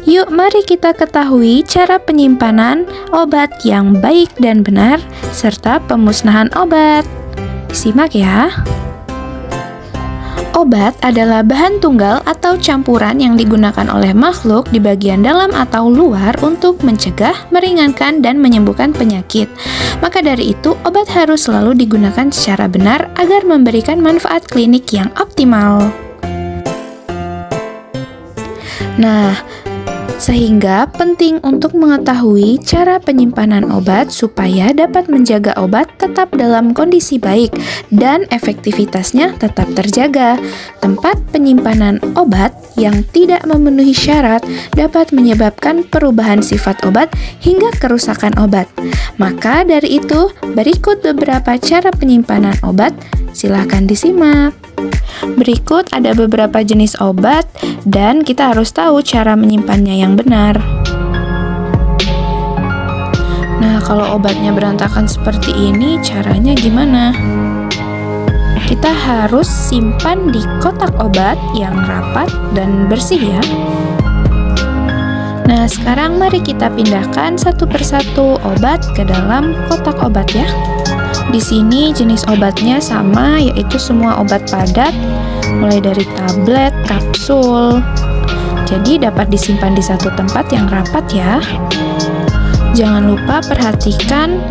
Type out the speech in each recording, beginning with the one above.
Yuk mari kita ketahui cara penyimpanan obat yang baik dan benar serta pemusnahan obat. Simak ya. Obat adalah bahan tunggal atau campuran yang digunakan oleh makhluk di bagian dalam atau luar untuk mencegah, meringankan, dan menyembuhkan penyakit. Maka dari itu, obat harus selalu digunakan secara benar agar memberikan manfaat klinik yang optimal. Nah, sehingga penting untuk mengetahui cara penyimpanan obat supaya dapat menjaga obat tetap dalam kondisi baik dan efektivitasnya tetap terjaga. Tempat penyimpanan obat yang tidak memenuhi syarat dapat menyebabkan perubahan sifat obat hingga kerusakan obat. Maka dari itu, berikut beberapa cara penyimpanan obat. Silakan disimak. Berikut ada beberapa jenis obat dan kita harus tahu cara menyimpannya yang benar. Nah, kalau obatnya berantakan seperti ini, caranya gimana? Kita harus simpan di kotak obat yang rapat dan bersih ya. Nah, sekarang mari kita pindahkan satu persatu obat ke dalam kotak obat ya. Di sini jenis obatnya sama, yaitu semua obat padat, mulai dari tablet, kapsul. Jadi dapat disimpan di satu tempat yang rapat ya. Jangan lupa perhatikan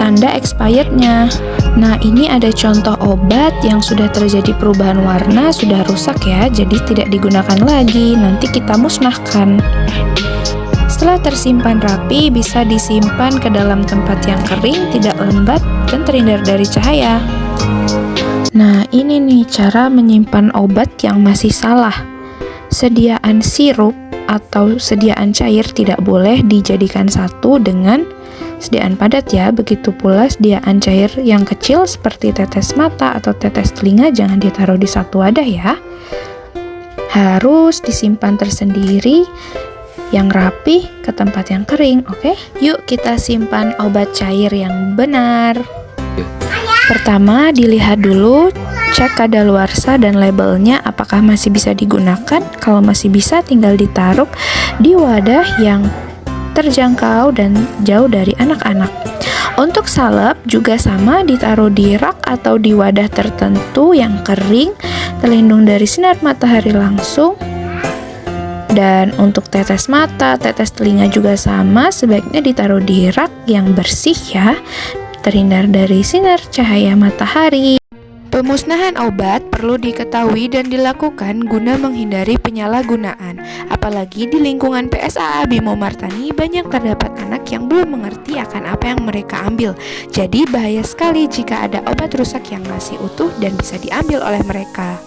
tanda expirednya. Nah, ini ada contoh obat yang sudah terjadi perubahan warna, sudah rusak ya, jadi tidak digunakan lagi, nanti kita musnahkan. Setelah tersimpan rapi, bisa disimpan ke dalam tempat yang kering, tidak lembab, dan terhindar dari cahaya. Nah, ini nih cara menyimpan obat yang masih salah. Sediaan sirup atau sediaan cair tidak boleh dijadikan satu dengan sediaan padat ya. Begitu pula sediaan cair yang kecil seperti tetes mata atau tetes telinga jangan ditaruh di satu wadah ya. Harus disimpan tersendiri yang rapi ke tempat yang kering, oke? Yuk kita simpan obat cair yang benar. Pertama, dilihat dulu, cek kadaluarsa dan labelnya apakah masih bisa digunakan. Kalau masih bisa, tinggal ditaruh di wadah yang terjangkau dan jauh dari anak-anak. Untuk salep juga sama, ditaruh di rak atau di wadah tertentu yang kering, terlindung dari sinar matahari langsung. Dan untuk tetes mata, tetes telinga juga sama, sebaiknya ditaruh di rak yang bersih ya, terhindar dari sinar cahaya matahari. Pemusnahan obat perlu diketahui dan dilakukan guna menghindari penyalahgunaan. Apalagi di lingkungan PSAA Bimo Martani banyak terdapat anak yang belum mengerti akan apa yang mereka ambil. Jadi bahaya sekali jika ada obat rusak yang masih utuh dan bisa diambil oleh mereka.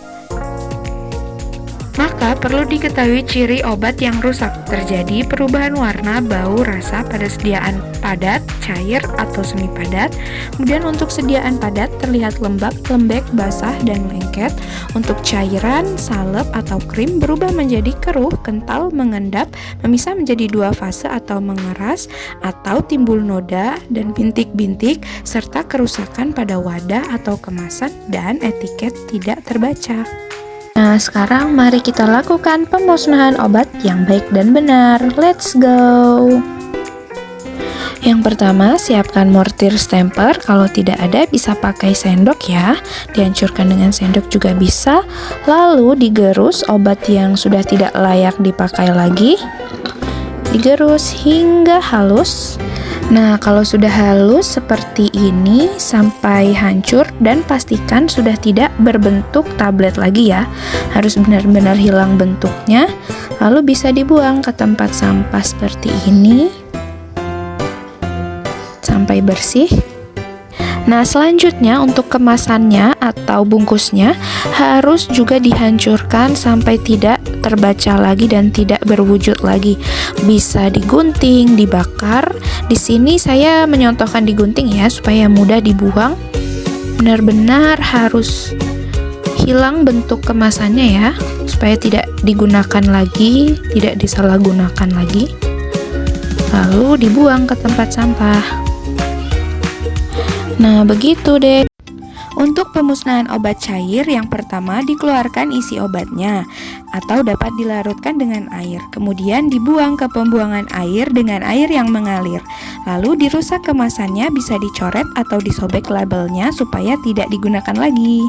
Maka perlu diketahui ciri obat yang rusak. Terjadi perubahan warna, bau, rasa pada sediaan padat, cair, atau semi padat. Kemudian untuk sediaan padat terlihat lembab, lembek, basah, dan lengket. Untuk cairan, salep, atau krim berubah menjadi keruh, kental, mengendap, memisah menjadi dua fase atau mengeras, atau timbul noda dan bintik-bintik, serta kerusakan pada wadah atau kemasan dan etiket tidak terbaca. Nah, sekarang mari kita lakukan pemusnahan obat yang baik dan benar. Let's go! Yang pertama, siapkan mortir stemper. Kalau tidak ada, bisa pakai sendok ya. Dihancurkan dengan sendok juga bisa. Lalu digerus obat yang sudah tidak layak dipakai lagi. Digerus hingga halus. Nah, kalau sudah halus seperti ini sampai hancur dan pastikan sudah tidak berbentuk tablet lagi ya. Harus benar-benar hilang bentuknya. Lalu bisa dibuang ke tempat sampah seperti ini sampai bersih. Nah, selanjutnya untuk kemasannya atau bungkusnya harus juga dihancurkan sampai tidak terbaca lagi dan tidak berwujud lagi. Bisa digunting, dibakar. Di sini saya menyontohkan digunting ya supaya mudah dibuang. Benar-benar harus hilang bentuk kemasannya ya, supaya tidak digunakan lagi, tidak disalahgunakan lagi. Lalu dibuang ke tempat sampah. Nah, begitu deh. Untuk pemusnahan obat cair, yang pertama dikeluarkan isi obatnya atau dapat dilarutkan dengan air. Kemudian dibuang ke pembuangan air dengan air yang mengalir. Lalu dirusak kemasannya, bisa dicoret atau disobek labelnya supaya tidak digunakan lagi.